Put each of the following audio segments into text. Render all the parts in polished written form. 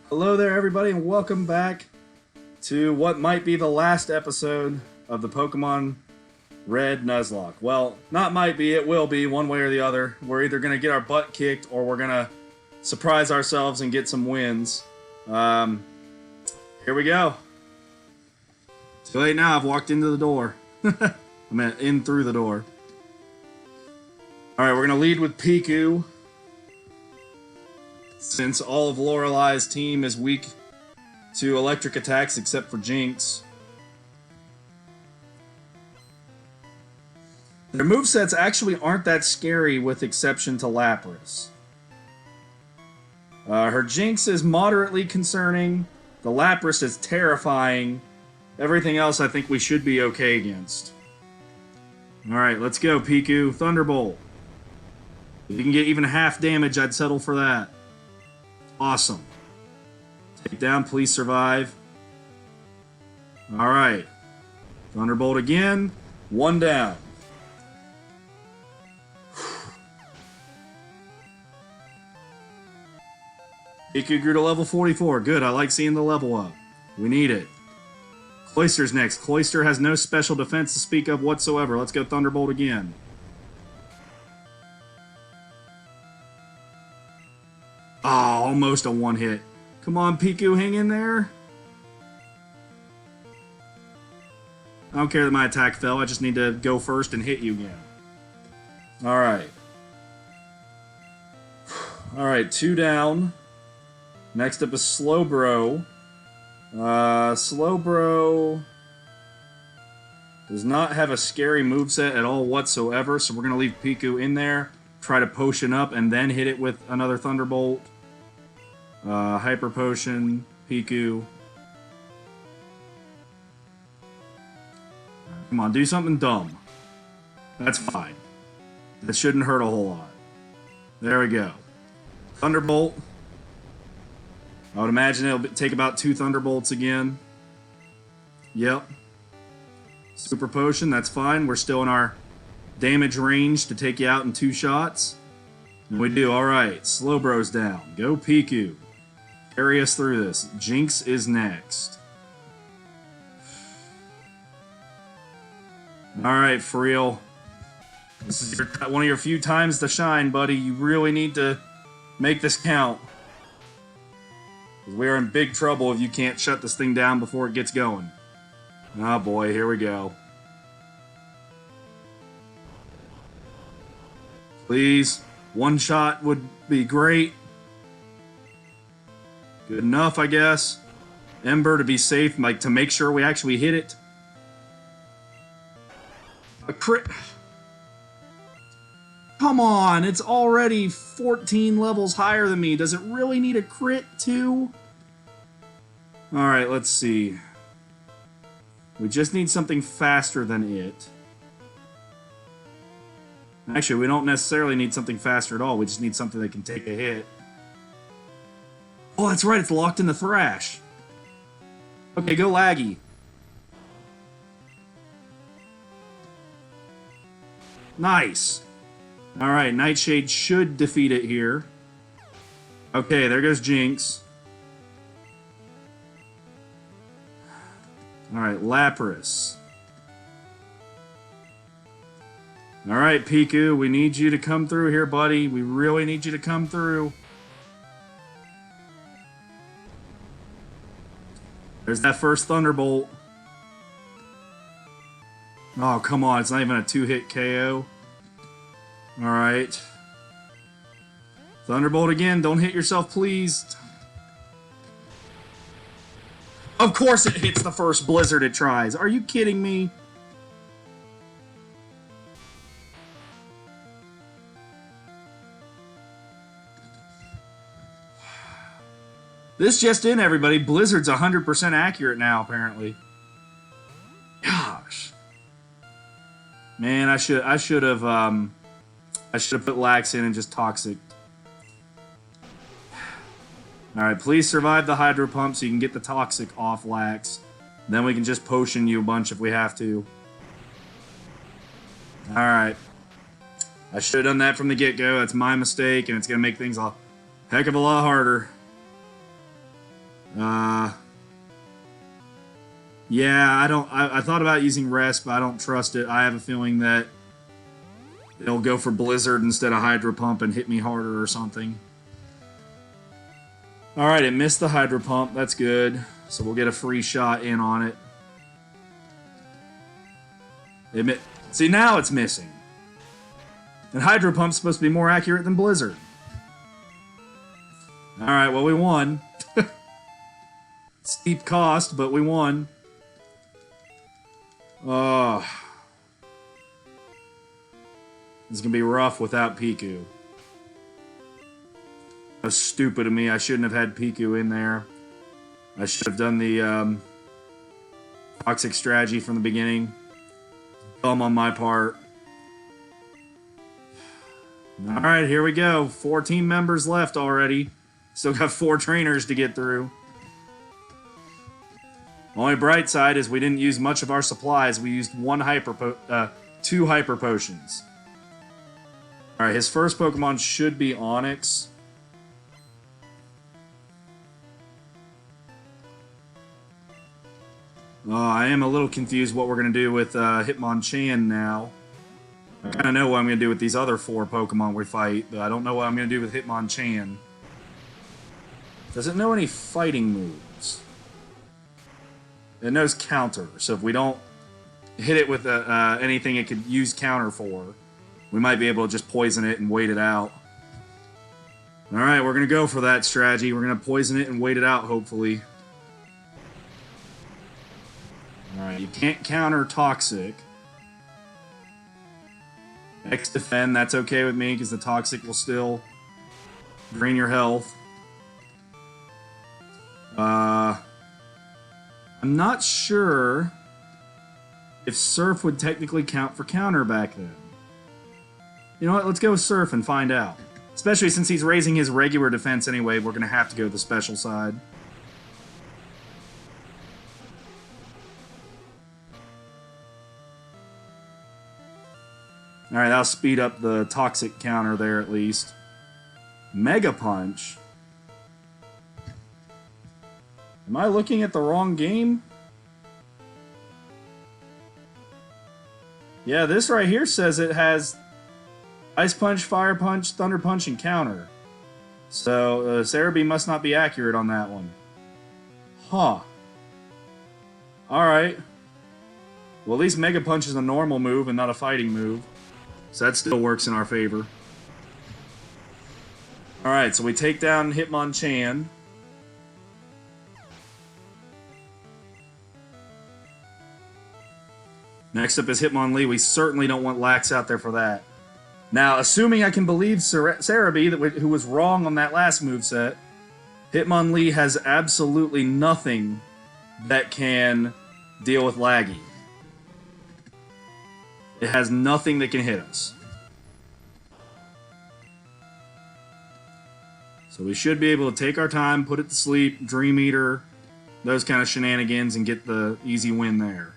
Hello there, everybody, and welcome back to what might be the last episode of the Pokemon Red Nuzlocke. Well, not might be, it will be, one way or the other. We're either going to get our butt kicked or we're going to surprise ourselves and get some wins. Here we go. Too late now, I've walked into the door. I meant in through the door. Alright, we're going to lead with Piku. Since all of Lorelei's team is weak to electric attacks except for Jinx. Their movesets actually aren't that scary with exception to Lapras. Her Jinx is moderately concerning. The Lapras is terrifying. Everything else I think we should be okay against. Alright, let's go, Piku. Thunderbolt. If you can get even half damage, I'd settle for that. Awesome. Take down, please survive. Alright. Thunderbolt again. One down. Piku grew to level 44. Good, I like seeing the level up. We need it. Cloyster's next. Cloyster has no special defense to speak of whatsoever. Let's go Thunderbolt again. Oh, almost a one-hit. Come on, Piku, hang in there. I don't care that my attack fell. I just need to go first and hit you again. Alright. Alright, two down. Next up is Slowbro. Slowbro does not have a scary moveset at all whatsoever, so we're going to leave Piku in there. Try to potion up and then hit it with another Thunderbolt. Hyper Potion, Piku. Come on, do something dumb. That's fine. That shouldn't hurt a whole lot. There we go. Thunderbolt. I would imagine it'll take about 2 Thunderbolts again. Yep. Super Potion, that's fine. We're still in our damage range to take you out in 2 shots. And we do. Alright, Slowbro's down. Go Piku. Carry us through this. Jinx is next. Alright, for real. This is one of your few times to shine, buddy. You really need to make this count. We're in big trouble if you can't shut this thing down before it gets going. Oh boy, here we go. Please, one shot would be great. Good enough, I guess. Ember to be safe, like to make sure we actually hit it. A crit. Come on, it's already 14 levels higher than me. Does it really need a crit too? Alright, let's see. We just need something faster than it. Actually, we don't necessarily need something faster at all. We just need something that can take a hit. Oh, that's right. It's locked in the Thrash. Okay, go Laggy. Nice. Alright, Nightshade should defeat it here. Okay, there goes Jinx. Alright, Lapras. Alright, Piku, we need you to come through here, buddy. We really need you to come through. There's that first Thunderbolt. Oh, come on. It's not even a 2-hit KO. Alright. Thunderbolt again. Don't hit yourself, please. Of course it hits the first blizzard it tries. Are you kidding me? This just in, everybody. Blizzard's 100% accurate now, apparently. Gosh. Man, I should have put Lax in and just Toxic. Alright, please survive the Hydro Pump so you can get the Toxic off Lax. Then we can just potion you a bunch if we have to. Alright. I should have done that from the get-go. That's my mistake, and it's going to make things a heck of a lot harder. Yeah, I thought about using Rest, but I don't trust it. I have a feeling that it'll go for Blizzard instead of Hydro Pump and hit me harder or something. Alright, it missed the Hydro Pump. That's good. So we'll get a free shot in on it. See, now it's missing. And Hydro Pump's supposed to be more accurate than Blizzard. Alright, well, we won. Steep cost, but we won. Oh. It's gonna be rough without Piku. That was stupid of me. I shouldn't have had Piku in there. I should have done the toxic strategy from the beginning. Dumb on my part. Alright, here we go. 4 team members left already. Still got 4 trainers to get through. Only bright side is we didn't use much of our supplies. We used 2 Hyper Potions. Alright, his first Pokemon should be Onyx. I am a little confused what we're going to do with Hitmonchan now. I kind of know what I'm going to do with these other 4 Pokemon we fight, but I don't know what I'm going to do with Hitmonchan. Does it know any fighting moves? It knows counter, so if we don't hit it with anything it could use counter for, we might be able to just poison it and wait it out. Alright, we're going to go for that strategy. We're going to poison it and wait it out, hopefully. Alright, you can't counter Toxic. X Defend, that's okay with me, because the Toxic will still drain your health. I'm not sure if Surf would technically count for counter back then. You know what, let's go with Surf and find out. Especially since he's raising his regular defense anyway, we're going to have to go to the special side. Alright, that'll speed up the Toxic counter there at least. Mega Punch? Am I looking at the wrong game? Yeah, this right here says it has Ice Punch, Fire Punch, Thunder Punch, and Counter. So, Cerebi must not be accurate on that one. Huh. Alright. Well, at least Mega Punch is a normal move and not a fighting move. So that still works in our favor. Alright, so we take down Hitmonchan. Next up is Hitmonlee. We certainly don't want Lax out there for that. Now, assuming I can believe Cerebi, who was wrong on that last moveset, Hitmonlee has absolutely nothing that can deal with Laggy. It has nothing that can hit us. So we should be able to take our time, put it to sleep, Dream Eater, those kind of shenanigans, and get the easy win there.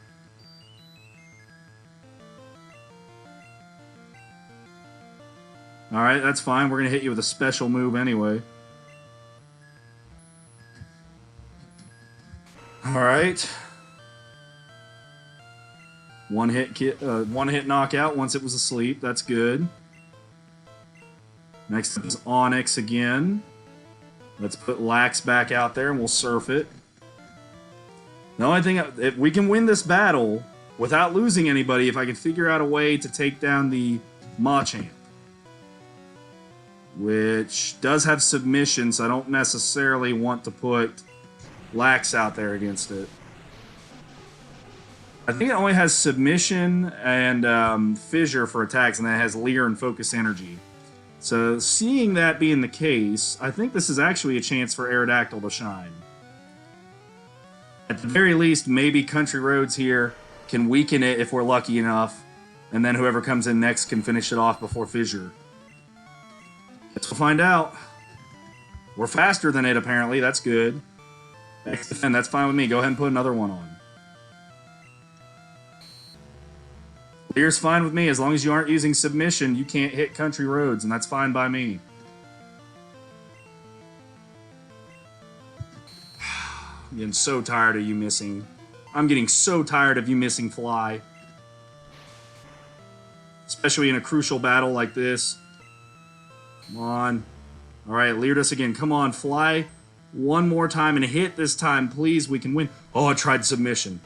Alright, that's fine. We're going to hit you with a special move anyway. Alright. One hit knockout once it was asleep. That's good. Next up is Onyx again. Let's put Lax back out there and we'll surf it. The only thing, if we can win this battle without losing anybody, if I can figure out a way to take down the Machamp, which does have submission, so I don't necessarily want to put Lax out there against it. I think it only has submission and fissure for attacks, and then it has Leer and focus energy. So, seeing that being the case, I think this is actually a chance for Aerodactyl to shine. At the very least, maybe Country Roads here can weaken it if we're lucky enough, and then whoever comes in next can finish it off before Fissure. Let's find out. We're faster than it, apparently. That's good. X Defend, that's fine with me. Go ahead and put another one on. Leer's fine with me. As long as you aren't using submission, you can't hit Country Roads, and that's fine by me. I'm getting so tired of you missing. I'm getting so tired of you missing Fly. Especially in a crucial battle like this. Come on. Alright, Gyarados again. Come on, Fly. One more time and hit this time, please. We can win. Oh, I tried submission.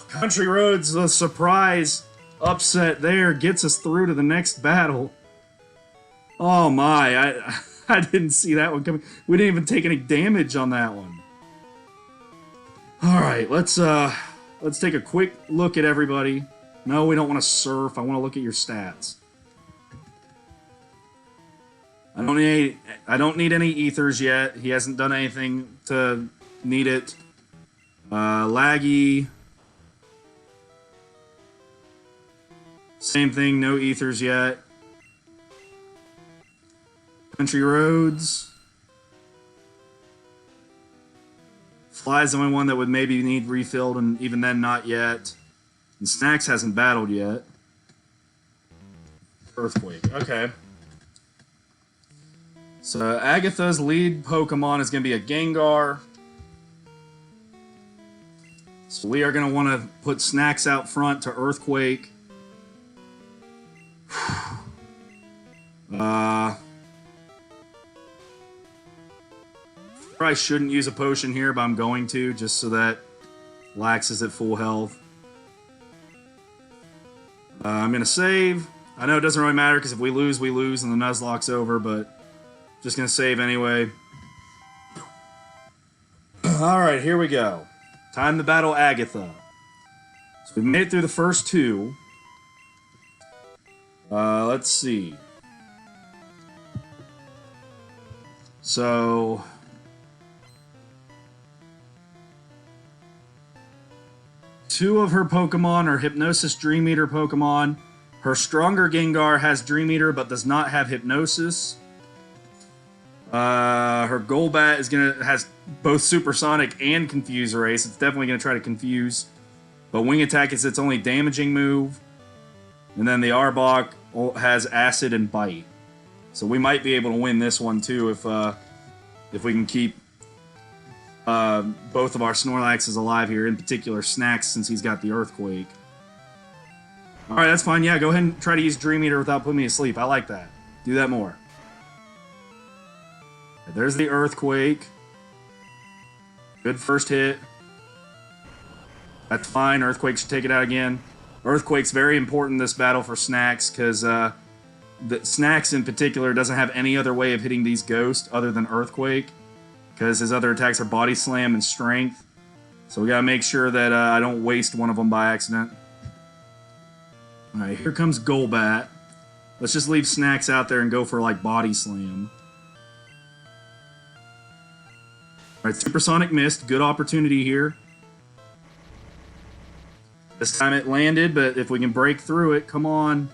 Country Roads, the surprise upset there gets us through to the next battle. Oh my, I didn't see that one coming. We didn't even take any damage on that one. Alright, let's take a quick look at everybody. No, we don't want to surf. I want to look at your stats. I don't need any ethers yet. He hasn't done anything to need it. Laggy. Same thing, no ethers yet. Country Roads. Fly's the only one that would maybe need refilled, and even then not yet. And Snacks hasn't battled yet. Earthquake, okay. So Agatha's lead Pokemon is going to be a Gengar. So we are going to want to put Snacks out front to Earthquake. Probably shouldn't use a potion here, but I'm going to, just so that Lax is at full health. I'm going to save. I know it doesn't really matter, because if we lose, and the Nuzlocke's over, but just going to save anyway. Alright, here we go. Time to battle Agatha. So we've made it through the first two. Let's see. So... two of her Pokemon are Hypnosis Dream Eater Pokemon. Her stronger Gengar has Dream Eater but does not have Hypnosis. Her Golbat has both Supersonic and Confuse Erase. It's definitely going to try to confuse. But Wing Attack is its only damaging move. And then the Arbok has Acid and Bite. So we might be able to win this one too if we can keep both of our Snorlaxes alive here, in particular Snacks, since he's got the Earthquake. Alright, that's fine. Yeah, go ahead and try to use Dream Eater without putting me to sleep. I like that. Do that more. There's the Earthquake. Good first hit. That's fine. Earthquake should take it out again. Earthquake's very important in this battle for Snacks, because the Snacks in particular doesn't have any other way of hitting these ghosts other than Earthquake, because his other attacks are Body Slam and Strength. So we gotta make sure that I don't waste one of them by accident. Alright, here comes Golbat. Let's just leave Snacks out there and go for, like, Body Slam. Alright, Supersonic missed. Good opportunity here. This time it landed, but if we can break through it, come on.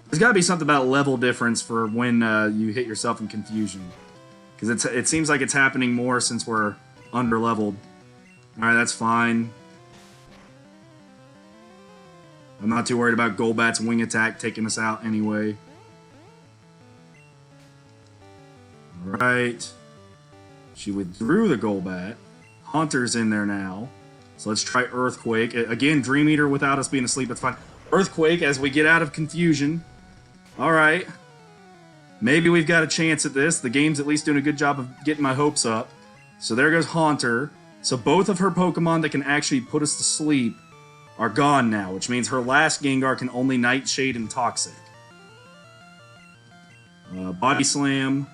There's gotta be something about level difference for when you hit yourself in confusion. Because it seems like it's happening more since we're under-leveled. Alright, that's fine. I'm not too worried about Golbat's Wing Attack taking us out anyway. Alright. She withdrew the Golbat. Haunter's in there now. So let's try Earthquake. Again, Dream Eater without us being asleep, it's fine. Earthquake as we get out of confusion. Alright. Maybe we've got a chance at this. The game's at least doing a good job of getting my hopes up. So there goes Haunter. So both of her Pokemon that can actually put us to sleep are gone now, which means her last Gengar can only Nightshade and Toxic. Body Slam.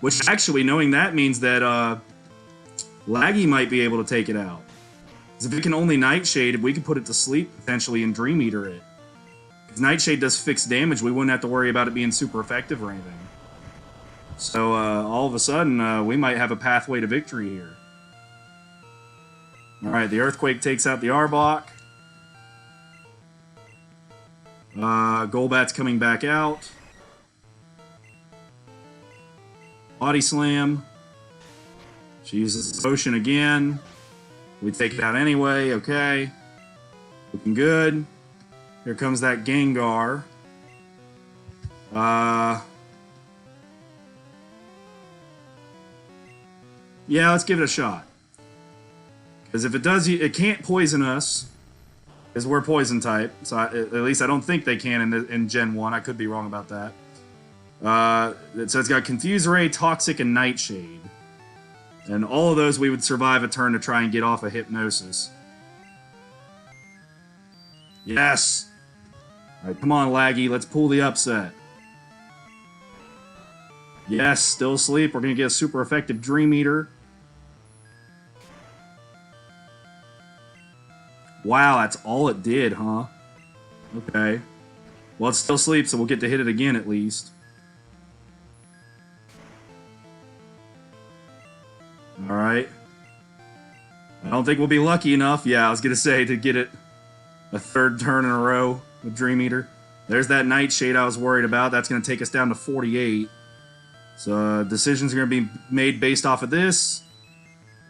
Which actually, knowing that, means that Laggy might be able to take it out. Because if it can only Nightshade, we could put it to sleep, potentially, and Dream Eater it. Because Nightshade does fixed damage, we wouldn't have to worry about it being super effective or anything. So, all of a sudden, we might have a pathway to victory here. Alright, the Earthquake takes out the Arbok. Golbat's coming back out. Body Slam. She uses the potion again. We take it out anyway, okay. Looking good. Here comes that Gengar. Yeah, let's give it a shot. Because if it does, it can't poison us. Because we're poison type. So at least I don't think they can in Gen 1. I could be wrong about that. So it's got Confuse Ray, Toxic, and Nightshade. And all of those we would survive a turn to try and get off of Hypnosis. Yes! Alright, come on, Laggy. Let's pull the upset. Yes, still asleep. We're going to get a super effective Dream Eater. Wow, that's all it did, huh? Okay. Well, it's still asleep, so we'll get to hit it again at least. Alright. I don't think we'll be lucky enough, yeah, I was going to say, to get it a third turn in a row with Dream Eater. There's that Nightshade I was worried about. That's going to take us down to 48. So decisions are going to be made based off of this.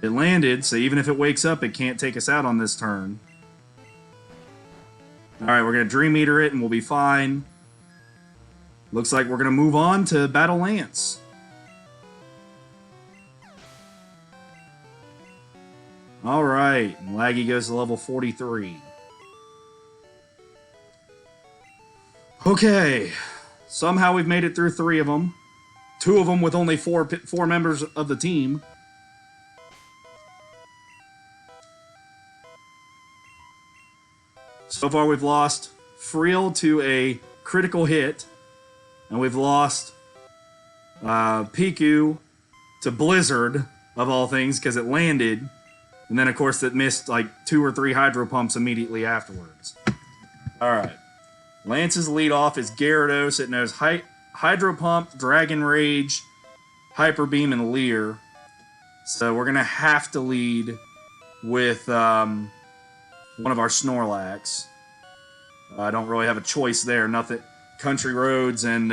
It landed, so even if it wakes up, it can't take us out on this turn. Alright, we're going to Dream Eater it and we'll be fine. Looks like we're going to move on to Battle Lance. Alright, Laggy goes to level 43. Okay, somehow we've made it through 3 of them. 2 of them with only 4 members of the team. So far we've lost Friel to a critical hit. And we've lost Piku to Blizzard, of all things, because it landed. And then, of course, it missed like 2 or 3 Hydro Pumps immediately afterwards. Alright. Lance's lead off is Gyarados. It knows Hydro Pump, Dragon Rage, Hyper Beam, and Leer. So we're going to have to lead with one of our Snorlax. I don't really have a choice there. Nothing. Country Roads and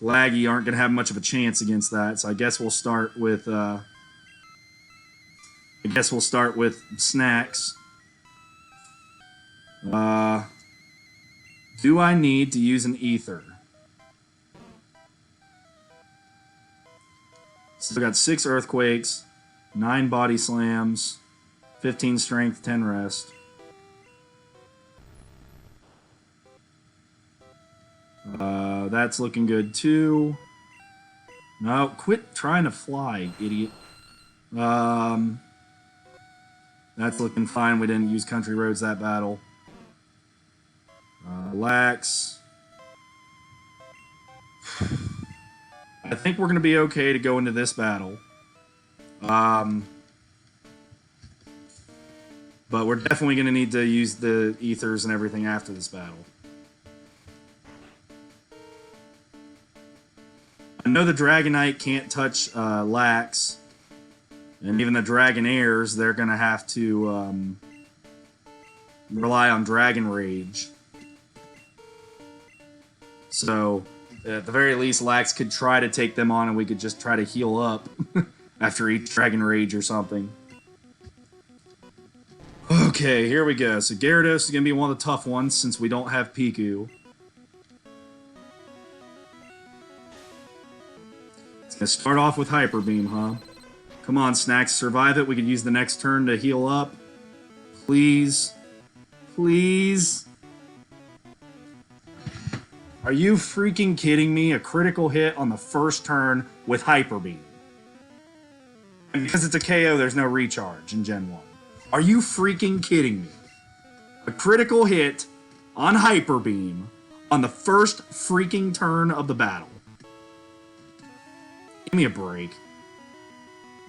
Laggy aren't going to have much of a chance against that. So I guess we'll start with Snacks. Do I need to use an Ether? Still got 6 Earthquakes, 9 Body Slams, 15 Strength, 10 Rest. That's looking good too. No, quit trying to fly, idiot. That's looking fine. We didn't use Country Roads that battle. Relax. I think we're going to be okay to go into this battle. But we're definitely going to need to use the Ethers and everything after this battle. I know the Dragonite can't touch Lax. And even the Dragonairs, they're going to have to rely on Dragon Rage. So, at the very least, Lax could try to take them on and we could just try to heal up after each Dragon Rage or something. Okay, here we go. So Gyarados is going to be one of the tough ones since we don't have Piku. It's going to start off with Hyper Beam, huh? Come on, Snacks, survive it. We could use the next turn to heal up. Please. Please. Are you freaking kidding me? A critical hit on the first turn with Hyper Beam. And because it's a KO, there's no recharge in Gen 1. Are you freaking kidding me? A critical hit on Hyper Beam on the first freaking turn of the battle. Give me a break.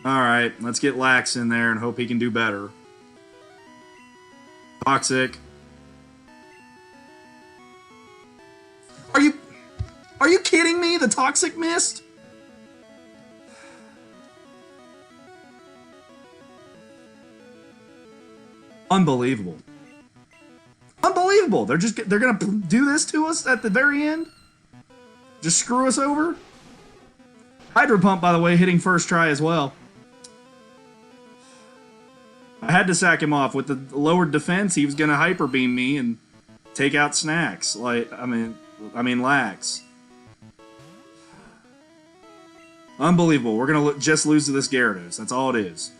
Alright, let's get Lax in there and hope he can do better. Toxic. Are you kidding me? The Toxic missed? Unbelievable. Unbelievable. They're gonna do this to us at the very end? Just screw us over? Hydro Pump, by the way, hitting first try as well. I had to sack him off. With the lowered defense, he was gonna Hyper Beam me and take out Snacks. I mean Lax. Unbelievable. We're going to just lose to this Gyarados. That's all it is.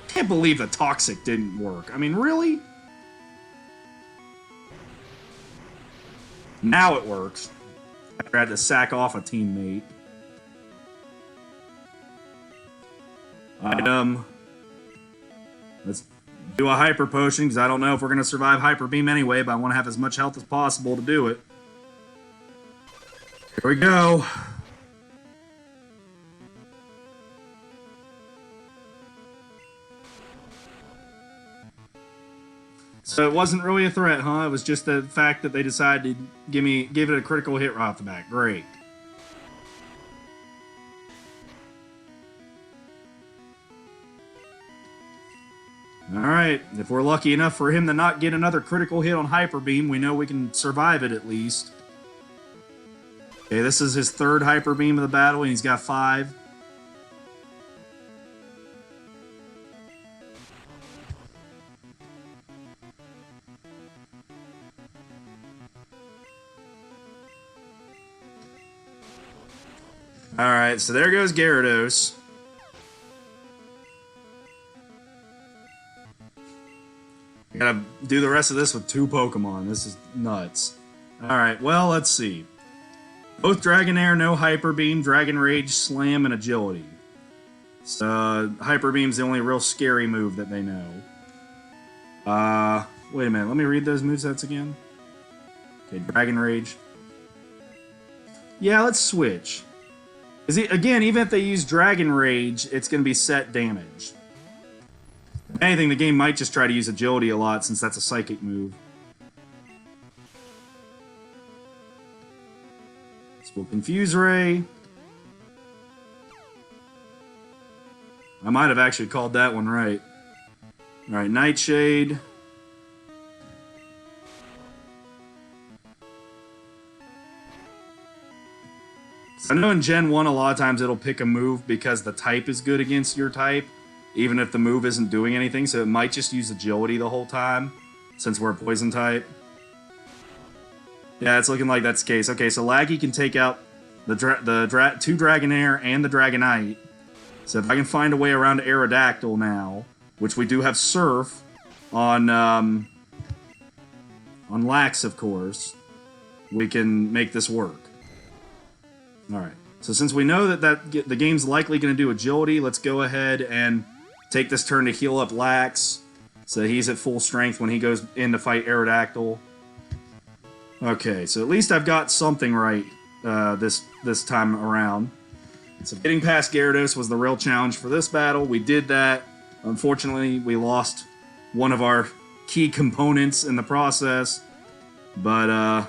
Can't believe the Toxic didn't work. I mean, really? Now it works. After I had to sack off a teammate. Item. Let's do a Hyper Potion, because I don't know if we're going to survive Hyper Beam anyway, but I want to have as much health as possible to do it. Here we go. So it wasn't really a threat, huh? It was just the fact that they decided to give it a critical hit right off the bat. Great. Alright, if we're lucky enough for him to not get another critical hit on Hyper Beam, we know we can survive it at least. Okay, this is his third Hyper Beam of the battle, and he's got 5. Alright, so there goes Gyarados. I gotta do the rest of this with 2 Pokemon. This is nuts. Alright, well, let's see. Both Dragonair, no Hyper Beam, Dragon Rage, Slam, and Agility. So, Hyper Beam's the only real scary move that they know. Wait a minute, let me read those movesets again. Okay, Dragon Rage. Yeah, let's switch. Again, even if they use Dragon Rage, it's going to be set damage. If anything, the game might just try to use Agility a lot, since that's a Psychic move. So we'll Confuse Ray. I might have actually called that one right. Alright, Nightshade. I know in Gen 1 a lot of times it'll pick a move because the type is good against your type, even if the move isn't doing anything, so it might just use Agility the whole time, since we're a Poison type. Yeah, it's looking like that's the case. Okay, so Laggy can take out the 2 Dragonair and the Dragonite. So if I can find a way around Aerodactyl now, which we do have Surf on Lax, of course, we can make this work. Alright, so since we know that the game's likely going to do Agility, let's go ahead and take this turn to heal up Lax, so he's at full strength when he goes in to fight Aerodactyl. Okay, so at least I've got something right this time around. So getting past Gyarados was the real challenge for this battle. We did that. Unfortunately, we lost one of our key components in the process, but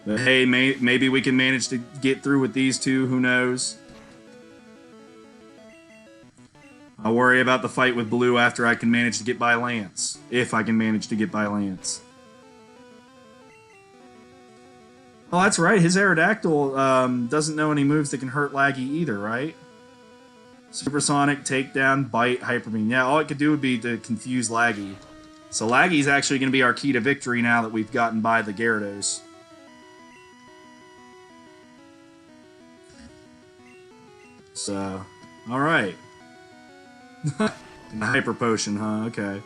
hey, maybe we can manage to get through with these 2, who knows. I'll worry about the fight with Blue after I can manage to get by Lance. If I can manage to get by Lance. Oh, that's right, his Aerodactyl doesn't know any moves that can hurt Laggy either, right? Supersonic, Takedown, Bite, Hyper Beam. Yeah, all it could do would be to confuse Laggy. So Laggy's actually going to be our key to victory now that we've gotten by the Gyarados. So, alright. Hyper Potion, huh? Okay.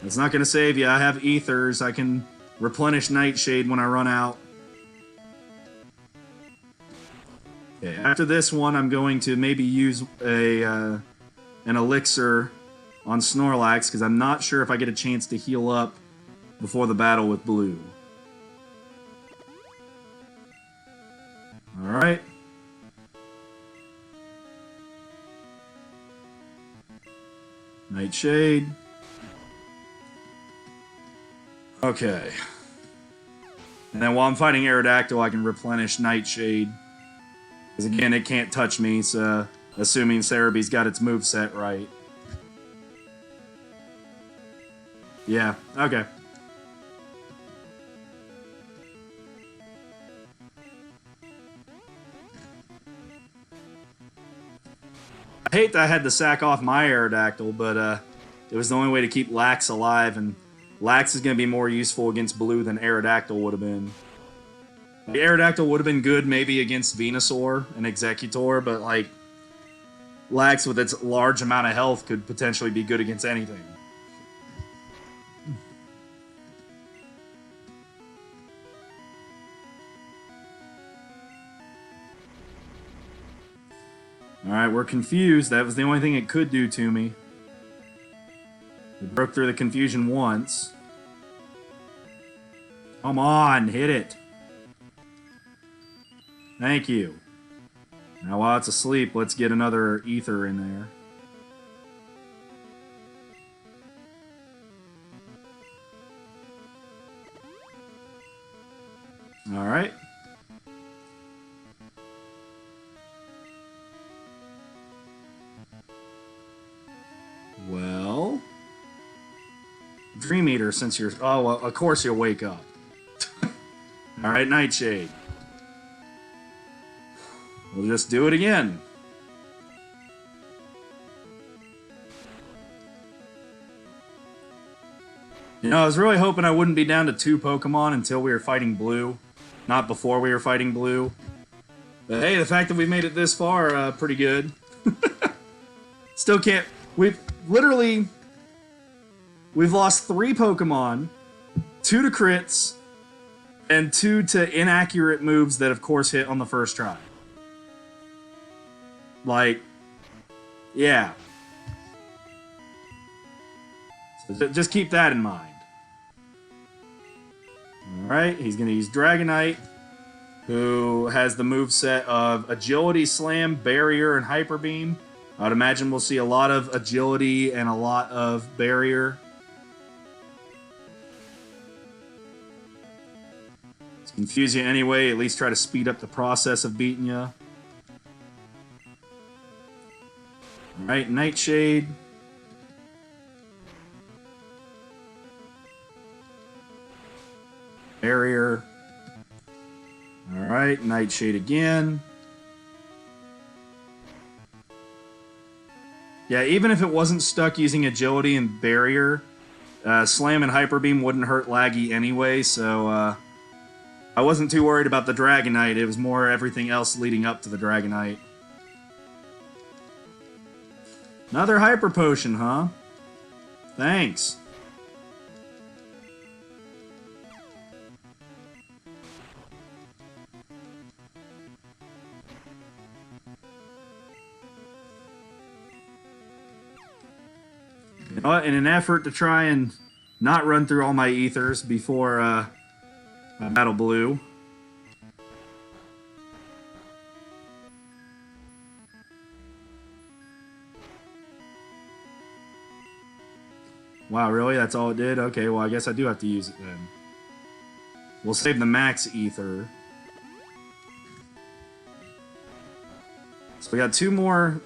It's not going to save you. I have Ethers. I can replenish Nightshade when I run out. Okay, after this one, I'm going to maybe use an Elixir on Snorlax, because I'm not sure if I get a chance to heal up before the battle with Blue. Alright. Nightshade. Okay. And then while I'm fighting Aerodactyl, I can replenish Nightshade. Because again, it can't touch me, so assuming Cerebee's got its moveset right. Yeah, okay. I hate that I had to sack off my Aerodactyl, but it was the only way to keep Lax alive and Lax is going to be more useful against blue than Aerodactyl would have been. The Aerodactyl would have been good maybe against Venusaur and Executor, but like Lax with its large amount of health could potentially be good against anything. Alright, we're confused. That was the only thing it could do to me. It broke through the confusion once. Come on, hit it. Thank you. Now while it's asleep, let's get another ether in there. Alright. Well, Dream Eater, since you're... Oh, well, of course you'll wake up. Alright, Nightshade. We'll just do it again. You know, I was really hoping I wouldn't be down to 2 Pokemon until we were fighting Blue. Not before we were fighting Blue. But hey, the fact that we made it this far, pretty good. Still can't... We've lost 3 Pokemon, 2 to crits, and 2 to inaccurate moves that of course hit on the first try. Like, yeah. So just keep that in mind. Alright, he's going to use Dragonite, who has the moveset of Agility, Slam, Barrier, and Hyper Beam. I'd imagine we'll see a lot of Agility and a lot of Barrier. Let's confuse you anyway, at least try to speed up the process of beating you. Alright, Nightshade. Barrier. Alright, Nightshade again. Yeah, even if it wasn't stuck using Agility and Barrier, Slam and Hyper Beam wouldn't hurt Laggy anyway, so I wasn't too worried about the Dragonite. It was more everything else leading up to the Dragonite. Another Hyper Potion, huh? Thanks. You know what? In an effort to try and not run through all my ethers before I battle Blue. Wow, really? That's all it did? Okay, well, I guess I do have to use it then. We'll save the max ether. So we got 2 more...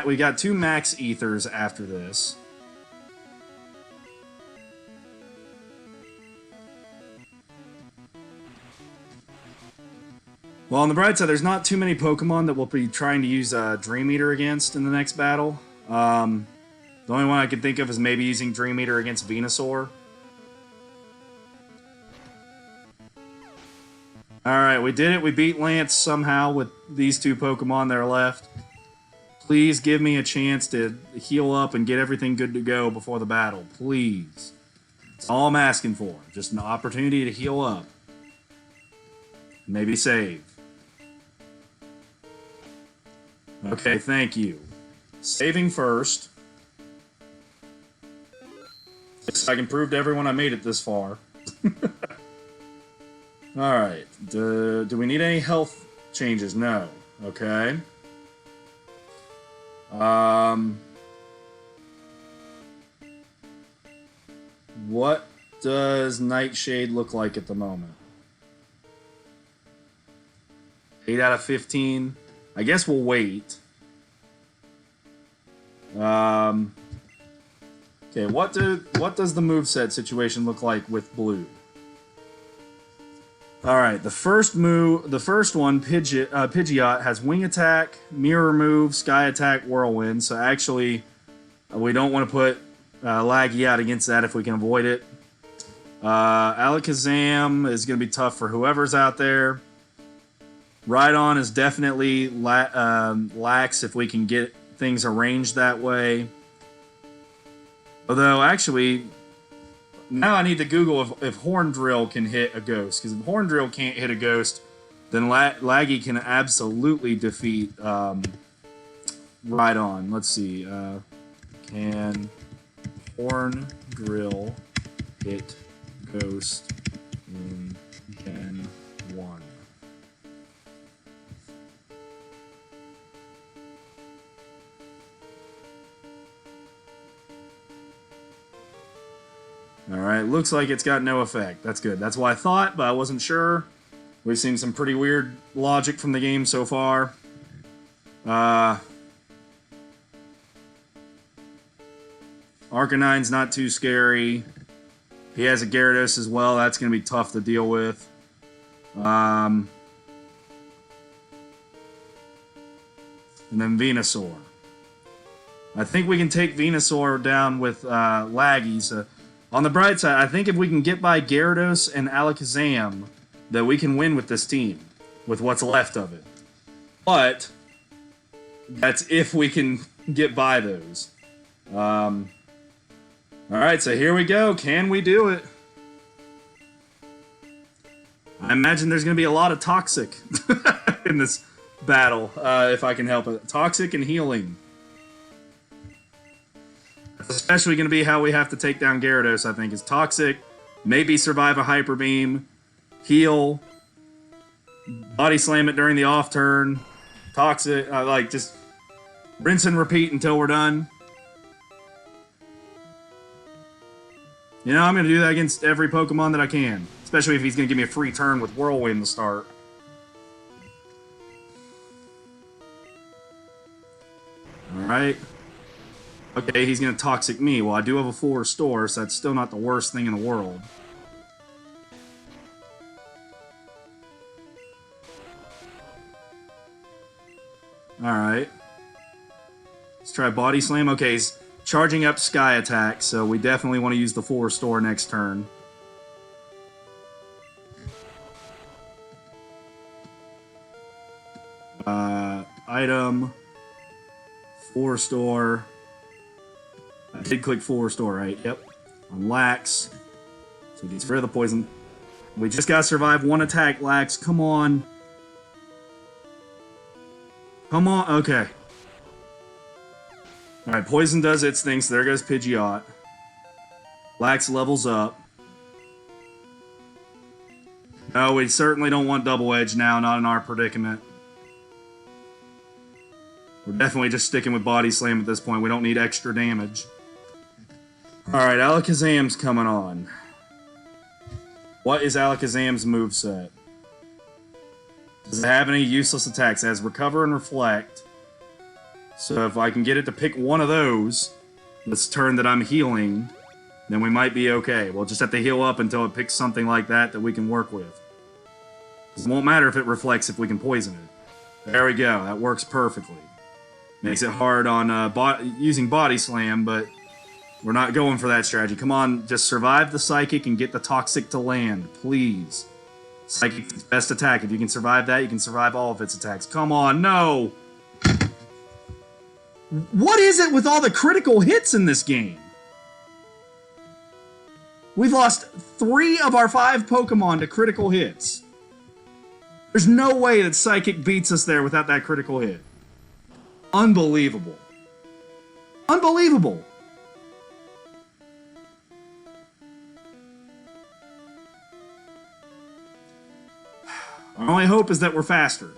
We got 2 max ethers after this. Well, on the bright side, there's not too many Pokemon that we'll be trying to use Dream Eater against in the next battle. The only one I can think of is maybe using Dream Eater against Venusaur. Alright, we did it. We beat Lance somehow with these 2 Pokemon that are left. Please give me a chance to heal up and get everything good to go before the battle. Please. That's all I'm asking for. Just an opportunity to heal up. Maybe save. Okay, thank you. Saving first. So I can prove to everyone I made it this far. Alright. Do we need any health changes? No. Okay. What does Nightshade look like at the moment? 8 out of 15. I guess we'll wait. Okay, what does the moveset situation look like with Blue? Alright, the first one, Pidgeot, has Wing Attack, Mirror Move, Sky Attack, Whirlwind, so actually we don't want to put Laggy out against that if we can avoid it. Alakazam is going to be tough for whoever's out there. Rhydon is definitely lax if we can get things arranged that way. Although, actually, now I need to Google if Horn Drill can hit a ghost. Because if Horn Drill can't hit a ghost, then Laggy can absolutely defeat Rhydon. Let's see. Can Horn Drill hit ghost in Gen 1? Alright, looks like it's got no effect. That's good. That's what I thought, but I wasn't sure. We've seen some pretty weird logic from the game so far. Arcanine's not too scary. He has a Gyarados as well. That's going to be tough to deal with. And then Venusaur. I think we can take Venusaur down with Laggies. On the bright side, I think if we can get by Gyarados and Alakazam, that we can win with this team, with what's left of it. But that's if we can get by those. Alright, so here we go. Can we do it? I imagine there's going to be a lot of Toxic in this battle, if I can help it. Toxic and healing. Especially going to be how we have to take down Gyarados, I think, is Toxic, maybe survive a Hyper Beam, heal, Body Slam it during the off turn, Toxic, like, just rinse and repeat until we're done. You know, I'm going to do that against every Pokemon that I can, especially if he's going to give me a free turn with Whirlwind to start. Alright. Okay, he's going to Toxic me. Well, I do have a full restore, so that's still not the worst thing in the world. Alright. Let's try Body Slam. Okay, he's charging up Sky Attack, so we definitely want to use the full restore next turn. Item. Full restore. I did click full restore, right? Yep. On Lax. So he gets rid of the poison. We just gotta survive one attack, Lax. Come on. Come on. Okay. Alright, poison does its thing, so there goes Pidgeot. Lax levels up. No, we certainly don't want Double Edge now, not in our predicament. We're definitely just sticking with Body Slam at this point. We don't need extra damage. Alright, Alakazam's coming on. What is Alakazam's moveset? Does it have any useless attacks? It has Recover and Reflect. So if I can get it to pick one of those, this turn that I'm healing, then we might be okay. We'll just have to heal up until it picks something like that that we can work with. It won't matter if it reflects if we can poison it. There we go. That works perfectly. Makes it hard on using Body Slam, but we're not going for that strategy. Come on, just survive the Psychic and get the Toxic to land, please. Psychic is best attack. If you can survive that, you can survive all of its attacks. Come on, no! What is it with all the critical hits in this game? We've lost 3 of our 5 Pokemon to critical hits. There's no way that Psychic beats us there without that critical hit. Unbelievable. Unbelievable. Our only hope is that we're faster.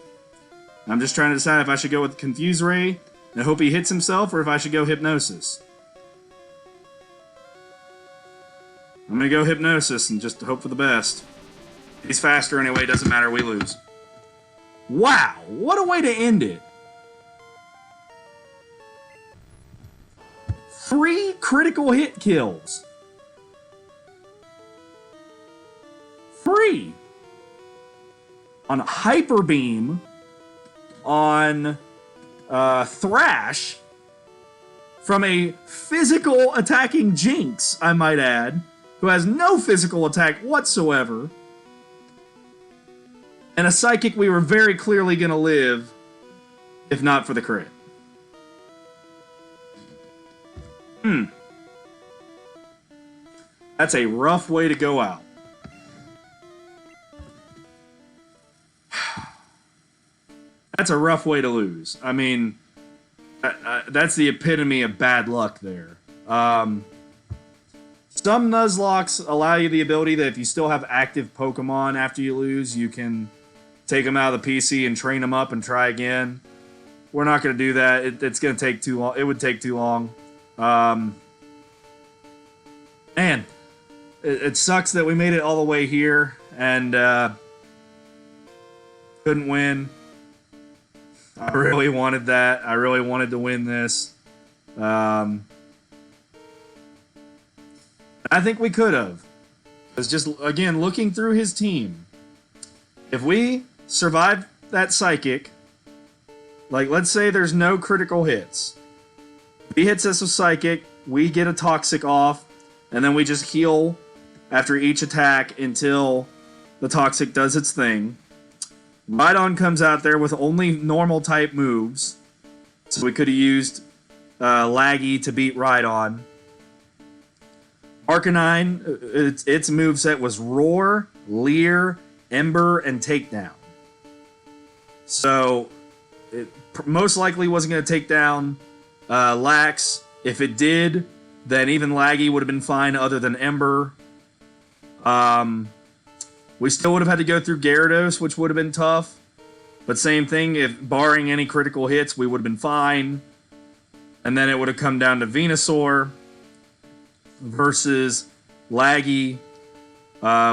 I'm just trying to decide if I should go with Confuse Ray and hope he hits himself, or if I should go Hypnosis. I'm gonna go Hypnosis and just hope for the best. He's faster anyway, doesn't matter, we lose. Wow, what a way to end it. 3 critical hit kills. 3. On Hyper Beam, on Thrash, from a physical attacking Jinx, I might add, who has no physical attack whatsoever, and a Psychic we were very clearly going to live if not for the crit. That's a rough way to go out. That's a rough way to lose. I mean, that's the epitome of bad luck there. Some Nuzlocks allow you the ability that if you still have active Pokemon after you lose, you can take them out of the PC and train them up and try again. We're not going to do that. It's going to take too long. It would take too long. Man, it sucks that we made it all the way here and couldn't win. I really wanted that. I really wanted to win this. I think we could have. It's just, again, looking through his team. If we survive that Psychic, like, let's say there's no critical hits. He hits us with Psychic, we get a Toxic off, and then we just heal after each attack until the Toxic does its thing. Rhydon comes out there with only normal type moves, so we could have used Laggy to beat Rhydon. Arcanine, its moveset was Roar, Leer, Ember, and Takedown. So, it most likely wasn't going to take down Lax. If it did, then even Laggy would have been fine other than Ember. We still would have had to go through Gyarados, which would have been tough. But same thing, if barring any critical hits, we would have been fine. And then it would have come down to Venusaur versus Laggy,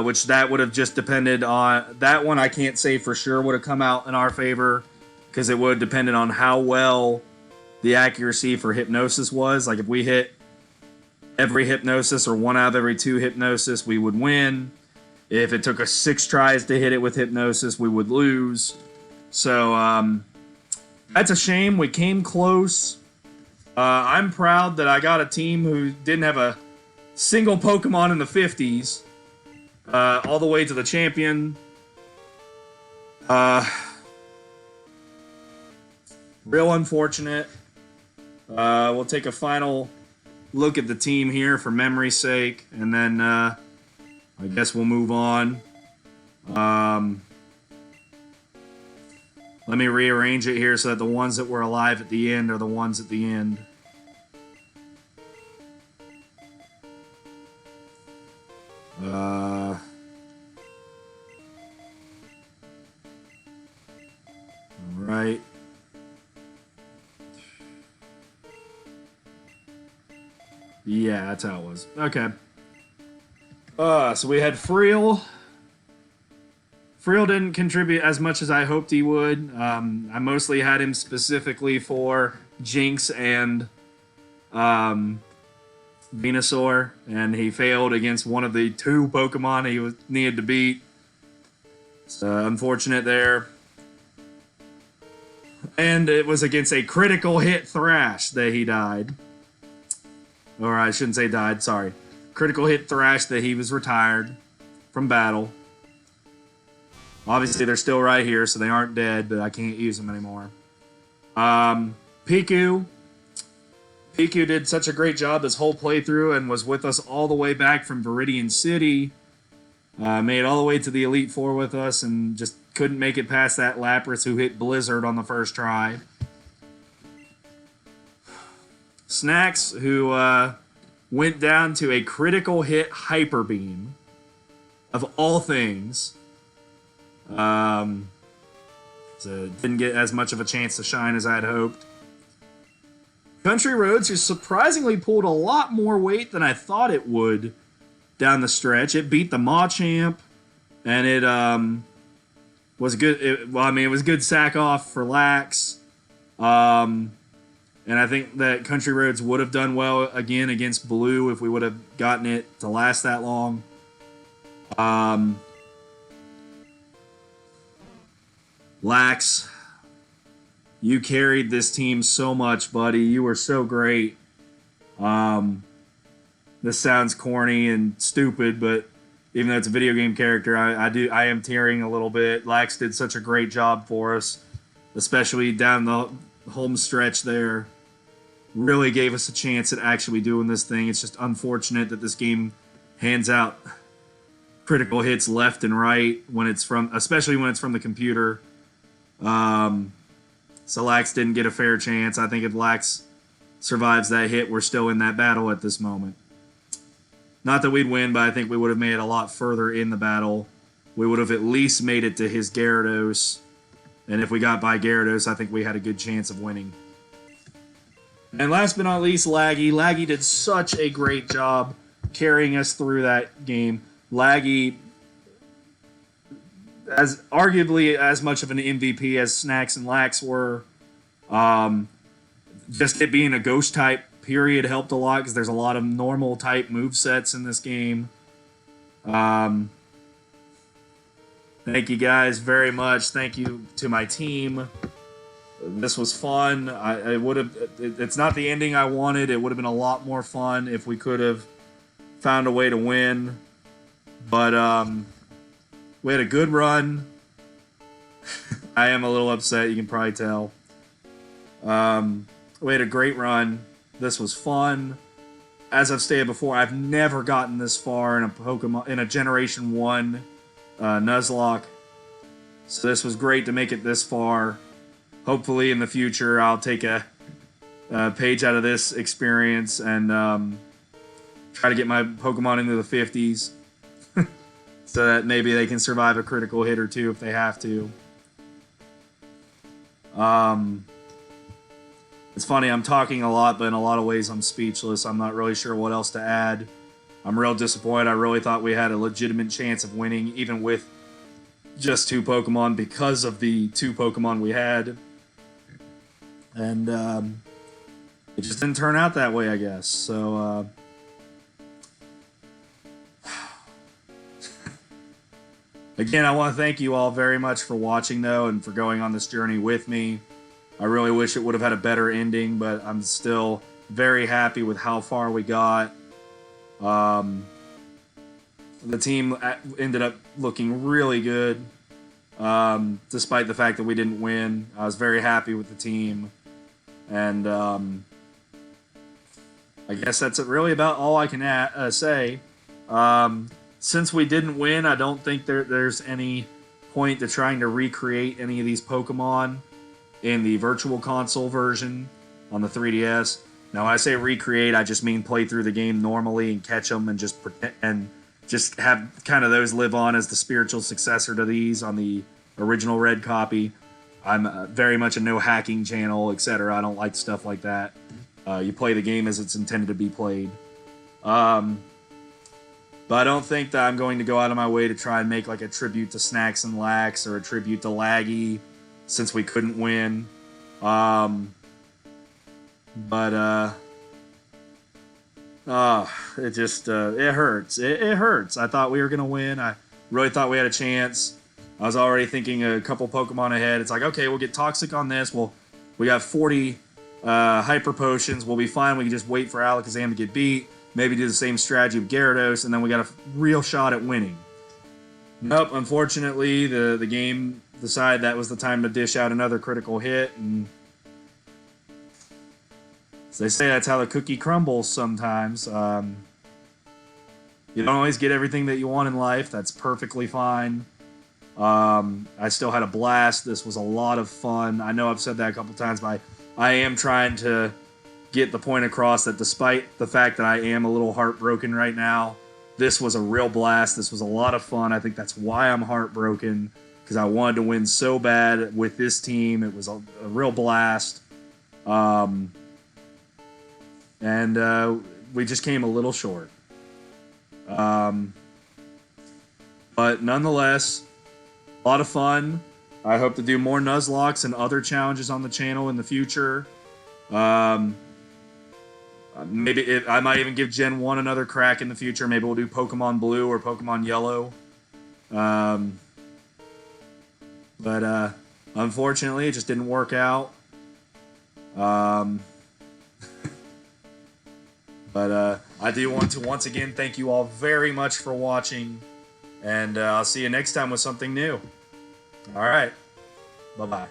which that would have just depended on... That one I can't say for sure would have come out in our favor, because it would have depended on how well the accuracy for Hypnosis was. Like, if we hit every Hypnosis or 1 out of every 2 Hypnosis, we would win. If it took us 6 tries to hit it with Hypnosis, we would lose. So, that's a shame. We came close. I'm proud that I got a team who didn't have a single Pokemon in the 50s, all the way to the champion. Real unfortunate. We'll take a final look at the team here for memory's sake, and then I guess we'll move on. Let me rearrange it here so that the ones that were alive at the end are the ones at the end. Alright. Yeah, that's how it was. Okay. So we had Friel. Friel didn't contribute as much as I hoped he would. I mostly had him specifically for Jinx and Venusaur, and he failed against one of the 2 Pokemon he needed to beat. So unfortunate there. And it was against a critical hit Thrash that he died. Or I shouldn't say died, sorry. Critical hit Thrash that he was retired from battle. Obviously, they're still right here, so they aren't dead, but I can't use them anymore. Piku. Piku did such a great job this whole playthrough and was with us all the way back from Viridian City. Made it all the way to the Elite Four with us and just couldn't make it past that Lapras who hit Blizzard on the first try. Snacks, who went down to a critical hit Hyper Beam, of all things. So didn't get as much of a chance to shine as I had hoped. Country Roads, who surprisingly pulled a lot more weight than I thought it would down the stretch. It beat the Machamp, and it was good. It was good sack off for Lax. And I think that Country Roads would have done well again against Blue if we would have gotten it to last that long. Lax, you carried this team so much, buddy. You were so great. this sounds corny and stupid, but even though it's a video game character, I am tearing a little bit. Lax did such a great job for us, especially down the home stretch there. Really gave us a chance at actually doing this thing. It's just unfortunate that this game hands out critical hits left and right when it's from, especially when it's from the computer. So Lax didn't get a fair chance. I think if Lax survives that hit, we're still in that battle at this moment. Not that we'd win, but I think we would have made it a lot further in the battle. We would have at least made it to his Gyarados. And if we got by Gyarados, I think we had a good chance of winning. And last but not least, Laggy. Laggy did such a great job carrying us through that game. Laggy, as arguably as much of an MVP as Snacks and Lax were, just it being a ghost type period helped a lot because there's a lot of normal type movesets in this game. Thank you guys very much. Thank you to my team. This was fun. I would have. It's not the ending I wanted. It would have been a lot more fun if we could have found a way to win. But we had a good run. I am a little upset. You can probably tell. We had a great run. This was fun. As I've stated before, I've never gotten this far in a Pokemon in a Generation 1 Nuzlocke. So this was great to make it this far. Hopefully in the future I'll take a page out of this experience and try to get my Pokemon into the 50s so that maybe they can survive a critical hit or two if they have to. It's funny, I'm talking a lot, but in a lot of ways I'm speechless. I'm not really sure what else to add. I'm real disappointed. I really thought we had a legitimate chance of winning, even with just 2 Pokemon, because of the 2 Pokemon we had. And it just didn't turn out that way, I guess. So, again, I want to thank you all very much for watching, though, and for going on this journey with me. I really wish it would have had a better ending, but I'm still very happy with how far we got. The team ended up looking really good, despite the fact that we didn't win. I was very happy with the team, and I guess that's really about all I can say. Since we didn't win, I don't think there's any point to trying to recreate any of these Pokemon in the Virtual Console version on the 3DS. Now, when I say recreate, I just mean play through the game normally and catch them and just pretend, and just have kind of those live on as the spiritual successor to these on the original red copy. I'm very much a no hacking channel, etc. I don't like stuff like that. You play the game as it's intended to be played. But I don't think that I'm going to go out of my way to try and make like a tribute to Snacks and Lax or a tribute to Laggy, since we couldn't win. It just, it hurts. It hurts. I thought we were going to win. I really thought we had a chance. I was already thinking a couple Pokemon ahead. It's like, okay, we'll get Toxic on this. We got 40 Hyper Potions. We'll be fine. We can just wait for Alakazam to get beat. Maybe do the same strategy with Gyarados, and then we got a real shot at winning. Nope, unfortunately, the game decided that was the time to dish out another critical hit, and as they say, that's how the cookie crumbles sometimes. You don't always get everything that you want in life. That's perfectly fine. I still had a blast. This was a lot of fun. I know I've said that a couple times, but I am trying to get the point across that despite the fact that I am a little heartbroken right now, this was a real blast. This was a lot of fun. I think that's why I'm heartbroken, because I wanted to win so bad with this team. It was a real blast. And we just came a little short. But nonetheless, a lot of fun. I hope to do more Nuzlocks and other challenges on the channel in the future. Maybe I might even give Gen 1 another crack in the future. Maybe we'll do Pokemon Blue or Pokemon Yellow. But unfortunately, it just didn't work out. But I do want to once again thank you all very much for watching, and I'll see you next time with something new. All right. Bye-bye.